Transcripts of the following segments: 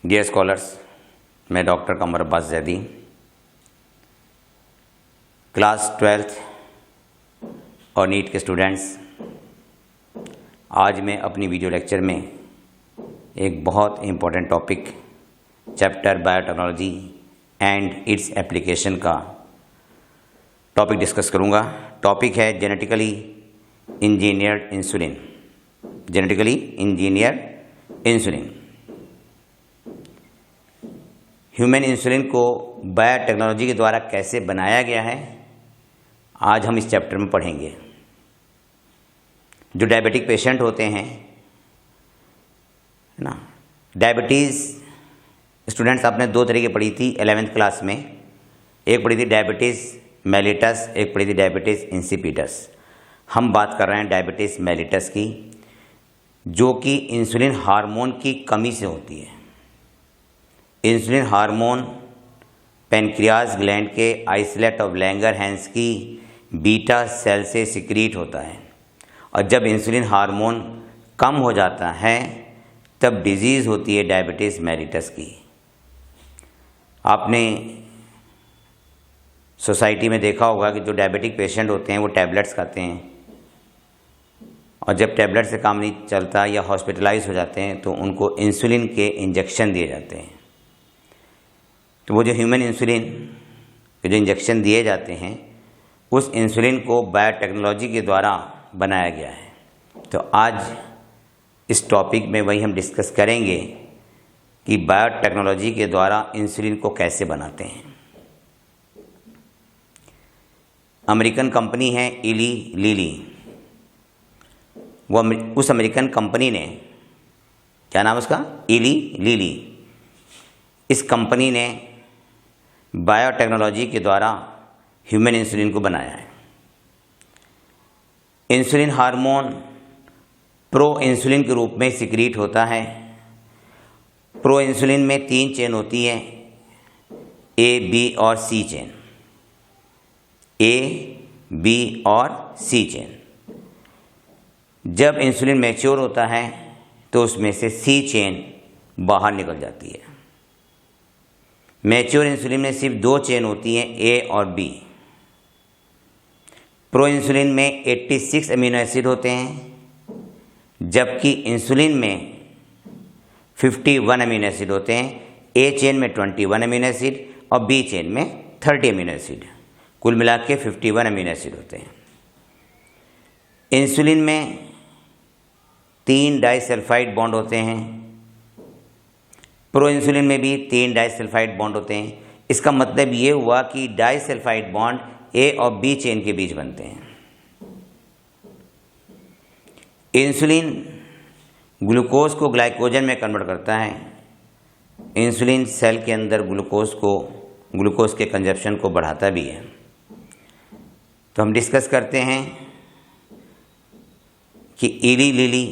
Dear scholars, मैं doctor कमर Abbas Zaidi, class 12th और NEET के स्टूडेंट्स, आज मैं अपनी वीडियो लेक्चर में एक बहुत important topic chapter biotechnology and its application का टॉपिक डिस्कस करूंगा। टॉपिक है genetically engineered insulin. Genetically engineered insulin. Human insulin को बायोटेक्नोलॉजी के द्वारा कैसे बनाया गया है, आज हम इस चैप्टर में पढ़ेंगे। जो डायबिटिक पेशेंट होते हैं ना, डायबिटीज़ स्टूडेंट्स आपने दो तरीके पढ़ी थी 11th क्लास में। एक पढ़ी थी डायबिटीज़ मेलिटस, एक पढ़ी थी डायबिटीज़ इंसिपिडस। हम बात कर रहे हैं डायबिटीज़ मेलिटस की, जो कि इंसुलिन हार्मोन की कमी से होती है। इंसुलिन हार्मोन पैनक्रियाज ग्लैंड के आइसोलेट ऑफ लैंगरहैंस की बीटा सेल से सिक्रीट होता है, और जब इंसुलिन हार्मोन कम हो जाता है तब डिजीज़ होती है डायबिटीज़ मेलिटस की। आपने सोसाइटी में देखा होगा कि जो डायबिटिक पेशेंट होते हैं वो टैबलेट्स खाते हैं, और जब टैबलेट से काम नहीं चलता या हॉस्पिटलाइज हो जाते हैं तो उनको इंसुलिन के इंजेक्शन दिए जाते हैं। तो वो जो ह्यूमन इंसुलिन के जो इंजेक्शन दिए जाते हैं, उस इंसुलिन को बायोटेक्नोलॉजी के द्वारा बनाया गया है। तो आज इस टॉपिक में वही हम डिस्कस करेंगे कि बायोटेक्नोलॉजी के द्वारा इंसुलिन को कैसे बनाते हैं। अमेरिकन कंपनी है इली लिली। वो उस अमेरिकन कंपनी ने, क्या नाम उसका, इली लिली, इस कंपनी ने बायोटेक्नोलॉजी के द्वारा ह्यूमन इंसुलिन को बनाया है। इंसुलिन हार्मोन प्रो इंसुलिन के रूप में सिक्रीट होता है। प्रो इंसुलिन में 3 चेन होती है, ए, बी और सी चेन। ए, बी और सी चेन। जब इंसुलिन मैच्योर होता है तो उसमें से सी चेन बाहर निकल जाती है। मैच्योर इंसुलिन में सिर्फ 2 चेन होती हैं, ए और बी। प्रो इंसुलिन में 86 अमीनो एसिड होते हैं, जबकि इंसुलिन में 51 अमीनो एसिड होते हैं। ए चेन में 21 अमीनो एसिड और बी चेन में 30 अमीनो एसिड, कुल मिला के 51 अमीनो एसिड होते हैं। इंसुलिन में 3 डाइसल्फाइड बॉन्ड होते हैं। प्रो इंसुलिन में भी 3 डाइसल्फाइड बॉन्ड होते हैं। इसका मतलब ये हुआ कि डाइसल्फाइड बॉन्ड ए और बी चेन के बीच बनते हैं। इंसुलिन ग्लूकोज को ग्लाइकोजन में कन्वर्ट करता है। इंसुलिन सेल के अंदर ग्लूकोज के कंजप्शन को बढ़ाता भी है। तो हम डिस्कस करते हैं कि इली लिली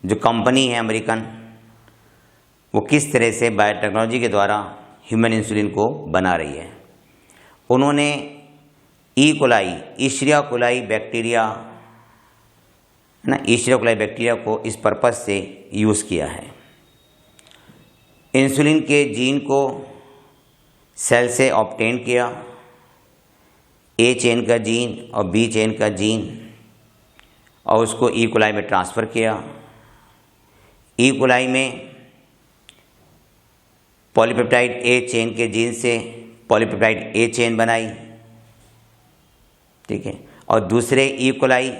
जो कंपनी है अमेरिकन, वो किस तरह से बायोटेक्नोलॉजी के द्वारा ह्यूमन इंसुलिन को बना रही है। उन्होंने coli, Escherichia coli bacteria Escherichia coli bacteria को इस पर्पस से यूज़ किया है। इंसुलिन के जीन को सेल से ऑब्टेन किया, ए चेन का जीन और बी चेन का जीन, और उसको कोलाई में ट्रांसफ़र किया। कोलाई में पॉलीपेप्टाइड ए चेन के जीन से पॉलीपेप्टाइड ए चेन बनाई, ठीक है, और दूसरे कोलाई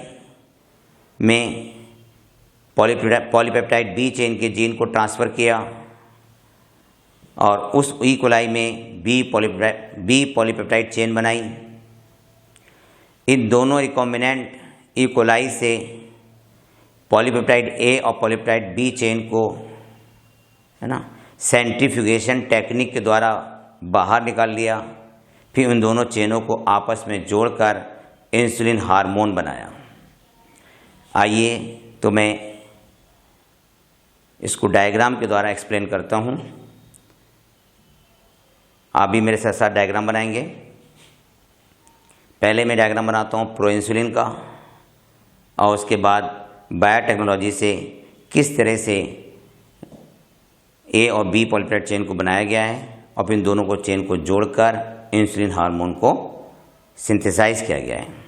में पॉलीपेप्टाइड बी चेन के जीन को ट्रांसफ़र किया, और उस कोलाई में बी पॉलीपेप्टाइड चेन बनाई। इन दोनों रिकॉम्बिनेंट कोलाई से पॉलीपेप्टाइड ए और पॉलीपेप्टाइड बी चेन को, है ना, सेंट्रीफ्यूगेशन टेक्निक के द्वारा बाहर निकाल लिया। फिर उन दोनों चेनों को आपस में जोड़कर इंसुलिन हार्मोन बनाया। आइए तो मैं इसको डायग्राम के द्वारा एक्सप्लेन करता हूँ। आप भी मेरे साथ साथ डायग्राम बनाएंगे। पहले मैं डायग्राम बनाता हूँ प्रो इंसुलिन का, और उसके बाद बायोटेक्नोलॉजी से किस तरह से ए और बी पॉलीपेप्टाइड चेन को बनाया गया है और फिर इन दोनों को चेन को जोड़कर इंसुलिन हार्मोन को सिंथेसाइज किया गया है।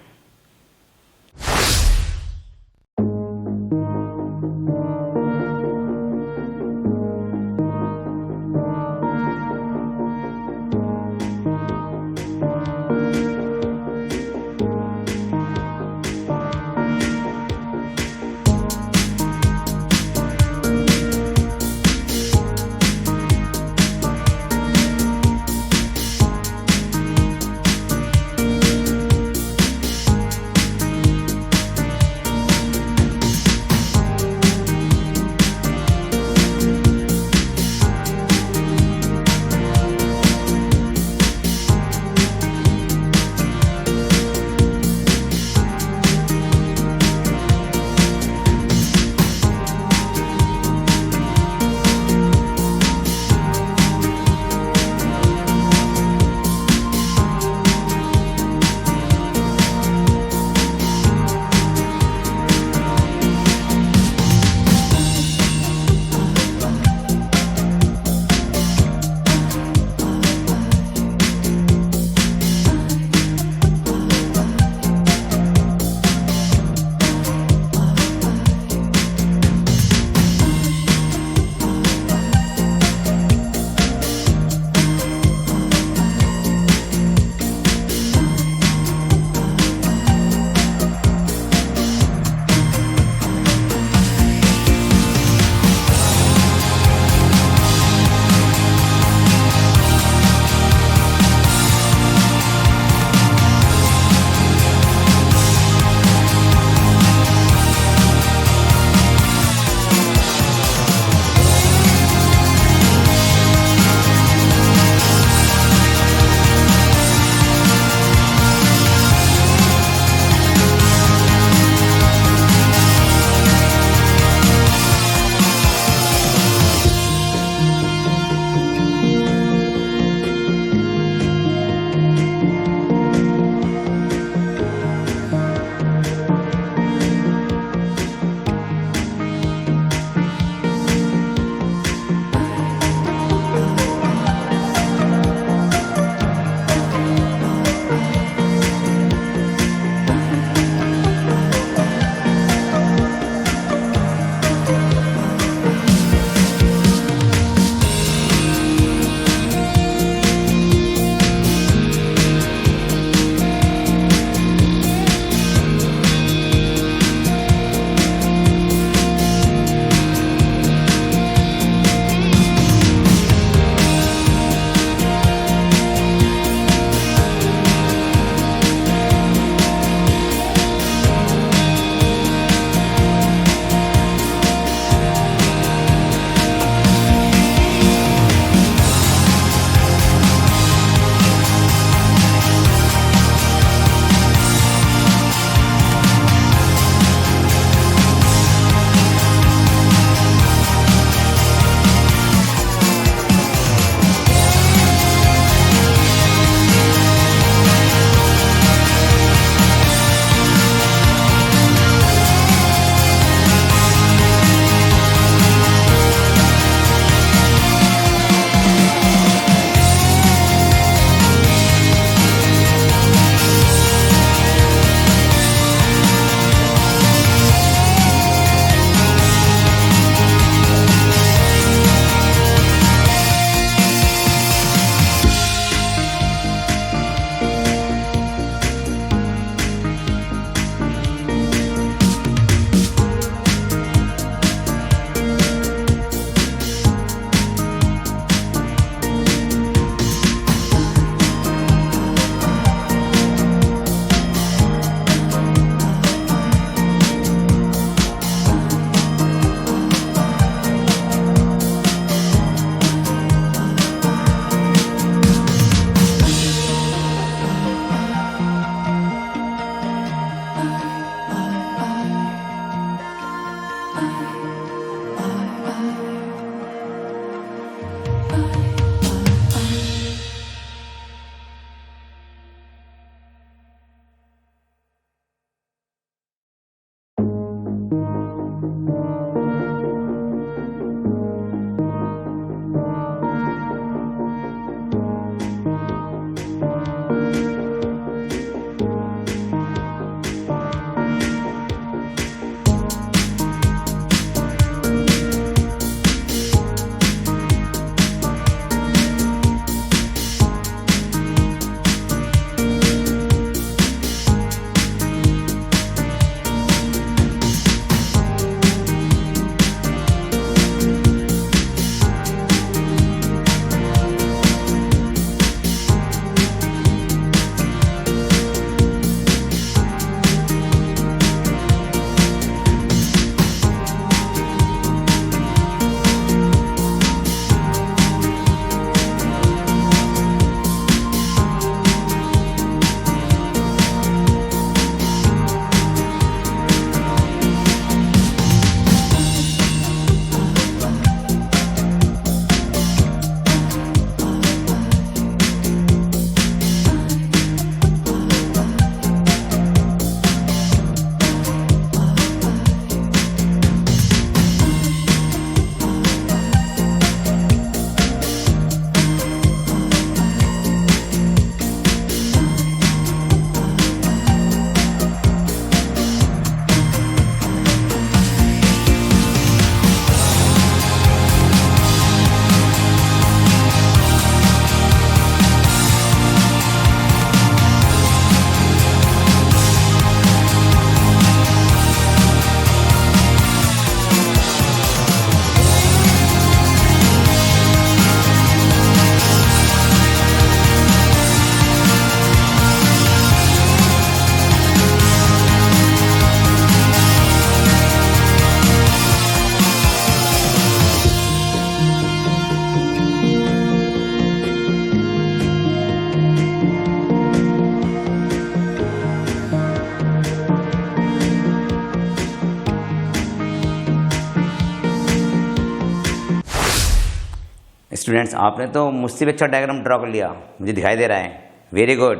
स्टूडेंट्स, आपने तो मुझसे भी अच्छा डायग्राम ड्रॉ कर लिया, मुझे दिखाई दे रहा है। वेरी गुड,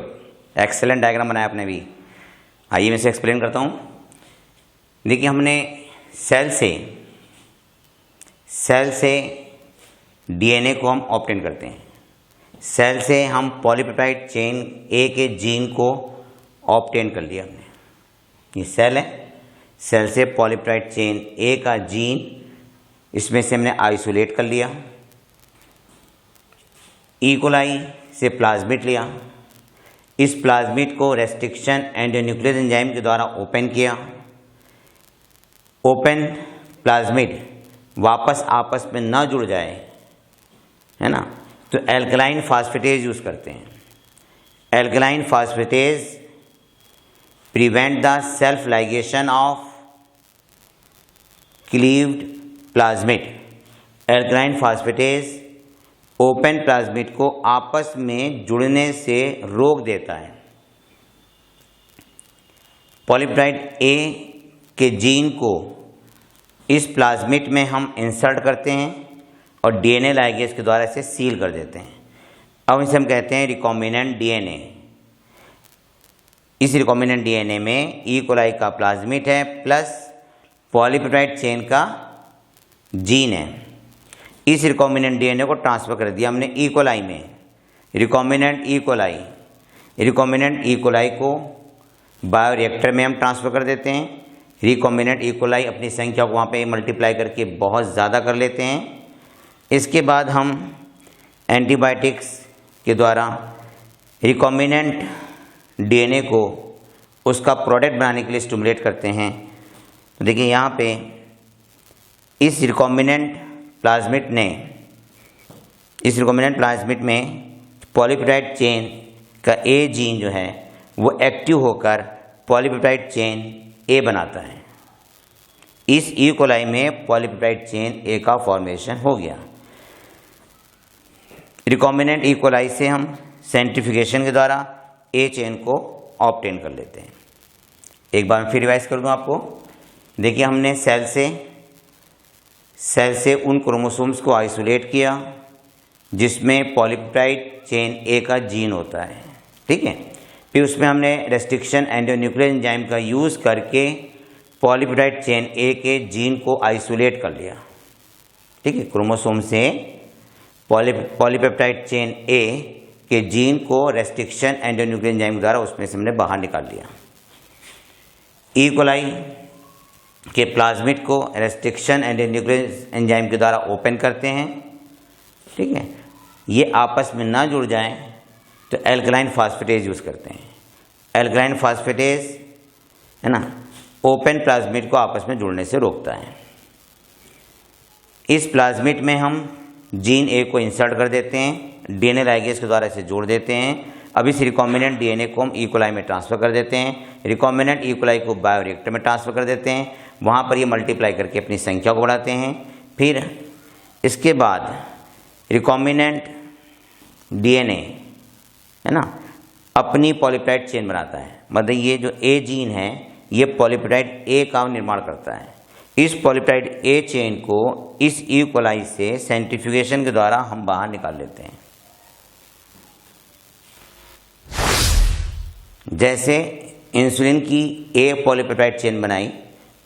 एक्सेलेंट डायग्राम बनाया आपने भी। आइए मैं इसे एक्सप्लेन करता हूँ। देखिए, हमने सेल से डीएनए को हम ऑब्टेन करते हैं। सेल से हम पॉलीपेप्टाइड चेन ए के जीन को ऑब्टेन कर लिया हमने। ये सेल है, सेल से पॉलीपेप्टाइड चेन ए का जीन इसमें से हमने आइसोलेट कर लिया। ई कोलाई से प्लाज्मिड लिया, इस प्लाज्मिड को रेस्ट्रिक्शन एंडोन्यूक्लियस एंजाइम के द्वारा ओपन किया। ओपन प्लाज्मिड वापस आपस में ना जुड़ जाए, है ना, तो एल्कलाइन फास्फेटेज यूज करते हैं। Alkaline phosphatase prevent the self ligation of cleaved plasmid. Alkaline phosphatase open plasmid को आपस में जुड़ने से रोक देता है। पॉलीपेप्टाइड ए के जीन को इस प्लाज्मिड में हम इंसर्ट करते हैं और डीएनए लाइगेज के द्वारा इसे सील कर देते हैं। अब इसे हम कहते हैं रिकॉम्बिनेंट डीएनए। इस रिकॉम्बिनेंट डीएनए में ई कोलाई का प्लाज्मिड है प्लस पॉलीपेप्टाइड चेन का जीन है। इस रिकॉम्बिनेंट डीएनए को ट्रांसफर कर दिया हमने ई कोलाई में। रिकॉम्बिनेंट ई कोलाई को बायोरिएक्टर में हम ट्रांसफ़र कर देते हैं। रिकॉम्बिनेंट ई कोलाई अपनी संख्या को वहाँ पे मल्टीप्लाई करके बहुत ज़्यादा कर लेते हैं। इसके बाद हम एंटीबायोटिक्स के द्वारा रिकॉम्बिनेंट डीएनए को उसका प्रोडक्ट बनाने के लिए स्टिमुलेट करते हैं। तो देखिए यहाँ पे इस रिकॉम्बिनेंट प्लाज्मिड में पॉलीपेप्टाइड चेन का ए जीन जो है वो एक्टिव होकर पॉलीपेप्टाइड चेन ए बनाता है। इस ई कोलाई में पॉलीपेप्टाइड चेन ए का फॉर्मेशन हो गया। रिकॉम्बिनेंट ई कोलाई से हम सेंट्रीफ्यूगेशन के द्वारा ए चेन को ऑब्टेन कर लेते हैं। एक बार फिर रिवाइज कर दूं आपको। देखिए, हमने सेल से उन क्रोमोसोम्स को आइसोलेट किया जिसमें पॉलीपेप्टाइड चेन ए का जीन होता है, ठीक है। फिर उसमें हमने रेस्ट्रिक्शन एंडोन्यूक्लियस एंजाइम का यूज़ करके पॉलीपेप्टाइड चेन ए के जीन को आइसोलेट कर लिया, ठीक है। क्रोमोसोम से पॉलीपेप्टाइड चेन ए के जीन को रेस्ट्रिक्शन एंडोन्यूक्लियस एंजाइम के द्वारा उसमें से हमने बाहर निकाल लिया। ई कोलाई के प्लाज्मिड को रेस्ट्रिक्शन एंडोन्यूक्लियस एंजाइम के द्वारा ओपन करते हैं, ठीक है। ये आपस में ना जुड़ जाएं तो एल्कलाइन फास्फेटेज यूज़ करते हैं। एल्कलाइन फास्फेटेज, है ना, ओपन प्लाज्मिड को आपस में जुड़ने से रोकता है। इस प्लाज्मिड में हम जीन ए को इंसर्ट कर देते हैं, डीएनए लाइगेज के द्वारा इसे जोड़ देते हैं। अब इस रिकॉम्बिनेंट डीएनए को हम ई कोलाई में ट्रांसफ़र कर देते हैं। रिकॉम्बिनेंट ई कोलाई को बायोरिएक्टर में ट्रांसफ़र कर देते हैं, वहाँ पर ये मल्टीप्लाई करके अपनी संख्या को बढ़ाते हैं। फिर इसके बाद रिकॉम्बिनेंट डीएनए, है ना, अपनी पॉलीपेप्टाइड चेन बनाता है। मतलब ये जो ए जीन है ये पॉलीपेप्टाइड ए का निर्माण करता है। इस पॉलीपेप्टाइड ए चेन को इस ई कोलाई से सेंट्रीफ्यूगेशन के द्वारा हम बाहर निकाल लेते हैं। जैसे इंसुलिन की ए पॉलीपेप्टाइड चेन बनाई,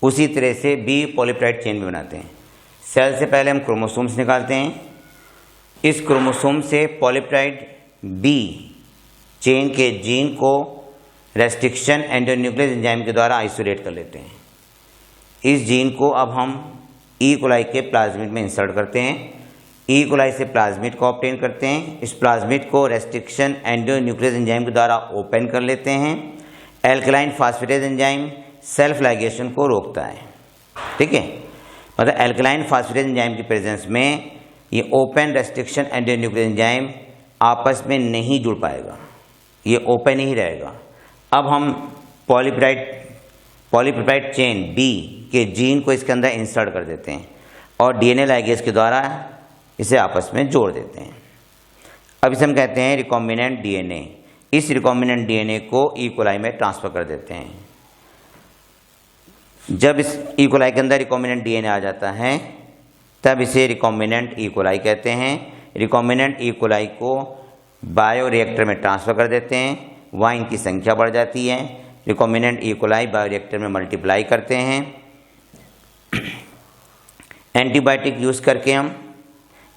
उसी तरह से बी पॉलीपेप्टाइड चेन भी बनाते हैं। सेल से पहले हम क्रोमोसोम्स निकालते हैं। इस क्रोमोसोम से पॉलीपेप्टाइड बी चेन के जीन को रेस्ट्रिक्शन एंडोन्यूक्लियस एंजाइम के द्वारा आइसोलेट कर लेते हैं। इस जीन को अब हम ई कोलाई के प्लाज्मिड में इंसर्ट करते हैं। ई कोलाई से प्लाज्मिड को ऑब्टेन करते हैं। इस प्लाज्मिड को रेस्ट्रिक्शन एंडोन्यूक्लियस एंजाइम के द्वारा ओपन कर लेते हैं। Alkaline phosphatase enzyme self ligation को रोकता है, ठीक है। मतलब एल्कलाइन फास्फेटेज एंजाइम की प्रेजेंस में ये ओपन रेस्ट्रिक्शन एंडोन्यूक्लियस एंजाइम आपस में नहीं जुड़ पाएगा, ये ओपन ही रहेगा। अब हम पॉलीपेप्टाइड चेन बी के जीन को इसके अंदर इंसर्ट कर देते हैं और डीएनए लाइगेज के द्वारा इसे आपस में जोड़ देते हैं। अब इसे हम कहते हैं रिकॉम्बिनेंट डीएनए। इस रिकॉम्बिनेंट डीएनए को ई कोलाई में ट्रांसफ़र कर देते हैं। जब इस ई कोलाई के अंदर रिकॉम्बिनेंट डीएनए आ जाता है तब इसे रिकॉम्बिनेंट ई कोलाई कहते हैं। रिकॉम्बिनेंट ई कोलाई को बायोरिएक्टर में ट्रांसफ़र कर देते हैं, वहाँ इनकी संख्या बढ़ जाती है। रिकॉम्बिनेंट ई कोलाई बायोरिएक्टर में मल्टीप्लाई करते हैं। एंटीबायोटिक यूज़ करके हम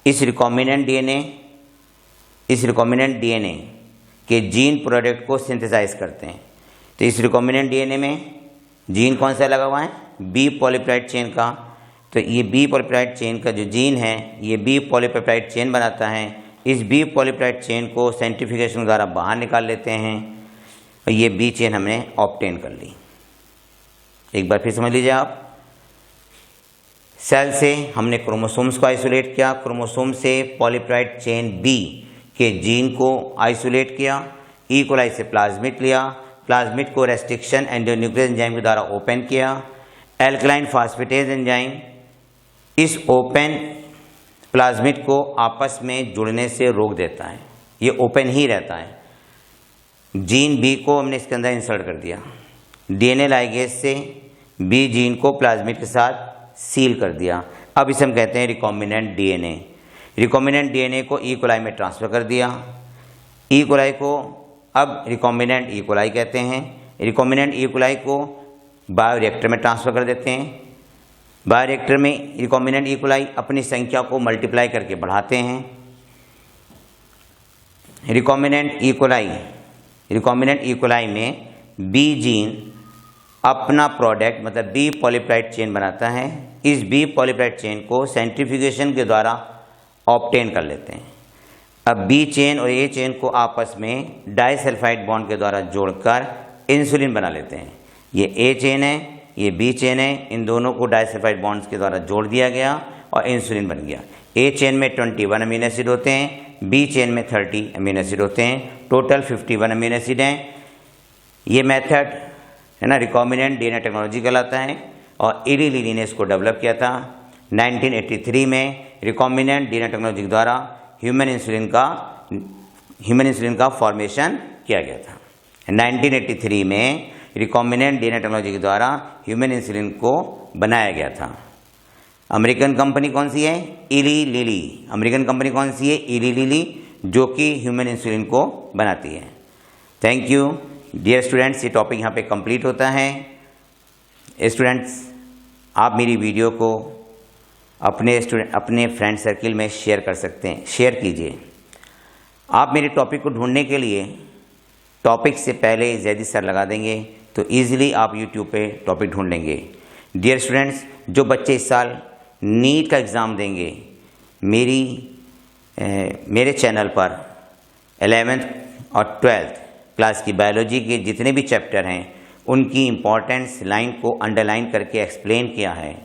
इस रिकॉम्बिनेंट डीएनए के जीन प्रोडक्ट को सिंथेसाइज करते हैं। तो इस रिकॉम्बिनेंट डीएनए में जीन कौन सा लगा हुआ है? बी पॉलीपेप्टाइड चेन का। तो ये बी पॉलीपेप्टाइड चेन का जो जीन है ये बी पॉलीपेप्टाइड चेन बनाता है। इस बी पॉलीपेप्टाइड चेन को सेंट्रीफ्यूगेशन द्वारा बाहर निकाल लेते हैं और ये बी चेन हमने ऑब्टेन कर ली। एक बार फिर समझ लीजिए आप, सेल से हमने क्रोमोसोम्स को आइसोलेट किया, क्रोमोसोम से पॉलीपेप्टाइड चेन बी के जीन को आइसोलेट किया, ई कोलाई से प्लाज्मिड लिया, प्लाज्मिड को रेस्ट्रिक्शन एंडोन्यूक्लियस एंजाइम के द्वारा ओपन किया। एल्कलाइन फास्फेटेज एंजाइम इस ओपन प्लाज्मिड को आपस में जुड़ने से रोक देता है, ये ओपन ही रहता है। जीन बी को हमने इसके अंदर इंसर्ट कर दिया, डीएनए लाइगेज से बी जीन को प्लाज्मिड के साथ सील कर दिया। अब इसे हम कहते हैं रिकॉम्बिनेंट डीएनए। रिकॉम्बिनेंट डीएनए को ई कोलाई में ट्रांसफ़र कर दिया। ई कोलाई को अब रिकॉम्बिनेंट ई कोलाई कहते हैं। रिकॉम्बिनेंट ई कोलाई को बायोरिएक्टर में ट्रांसफ़र कर देते हैं। बायोरिएक्टर में रिकॉम्बिनेंट ई कोलाई अपनी संख्या को मल्टीप्लाई करके बढ़ाते हैं। रिकॉम्बिनेंट ई कोलाई में बी जीन अपना प्रोडक्ट मतलब बी पॉलीपेप्टाइड चेन बनाता है। इस बी पॉलीपेप्टाइड चेन को सेंट्रीफ्यूगेशन के द्वारा ऑब्टेन कर लेते हैं। अब बी चेन और ए चेन को आपस में डाइसल्फाइड बॉन्ड के द्वारा जोड़कर इंसुलिन बना लेते हैं। ये ए चेन है, ये बी चेन है, इन दोनों को डाइसल्फाइड बॉन्ड्स के द्वारा जोड़ दिया गया और इंसुलिन बन गया। ए चेन में 21 अमीनो एसिड होते हैं, बी चेन में 30 अमीनो एसिड होते हैं, टोटल 51 अमीनो एसिड हैं। ये मेथड है ना रिकॉम्बिनेंट डीएनए टेक्नोलॉजी कहलाता है और इली लिली ने इसको डेवलप किया था। 1983 में रिकॉम्बिनेंट डीएनए टेक्नोलॉजी के द्वारा ह्यूमन इंसुलिन का फॉर्मेशन किया गया था। 1983 में रिकॉम्बिनेंट डीएनए टेक्नोलॉजी के द्वारा ह्यूमन इंसुलिन को बनाया गया था। अमेरिकन कंपनी कौन सी है? इली लिली। अमेरिकन कंपनी कौन सी है? इली लिली, जो कि ह्यूमन इंसुलिन को बनाती है। थैंक यू डियर स्टूडेंट्स, ये टॉपिक यहाँ पे कंप्लीट होता है। स्टूडेंट्स, आप मेरी वीडियो को अपने फ्रेंड सर्किल में शेयर कर सकते हैं, शेयर कीजिए। आप मेरे टॉपिक को ढूंढने के लिए टॉपिक से पहले जैदी सर लगा देंगे तो ईज़िली आप यूट्यूब पे टॉपिक ढूंढ लेंगे। डियर स्टूडेंट्स, जो बच्चे इस साल नीट का एग्ज़ाम देंगे मेरे चैनल पर 11th और 12th क्लास की बायोलॉजी के जितने भी चैप्टर हैं उनकी इम्पोर्टेंस लाइन को अंडरलाइन करके एक्सप्लेन किया है।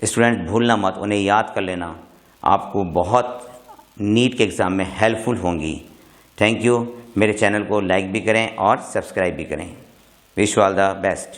स्टूडेंट भूलना मत, उन्हें याद कर लेना, आपको बहुत नीट के एग्ज़ाम में हेल्पफुल होंगी। Thank you. मेरे चैनल को लाइक भी करें और सब्सक्राइब भी करें। Wish you all the best.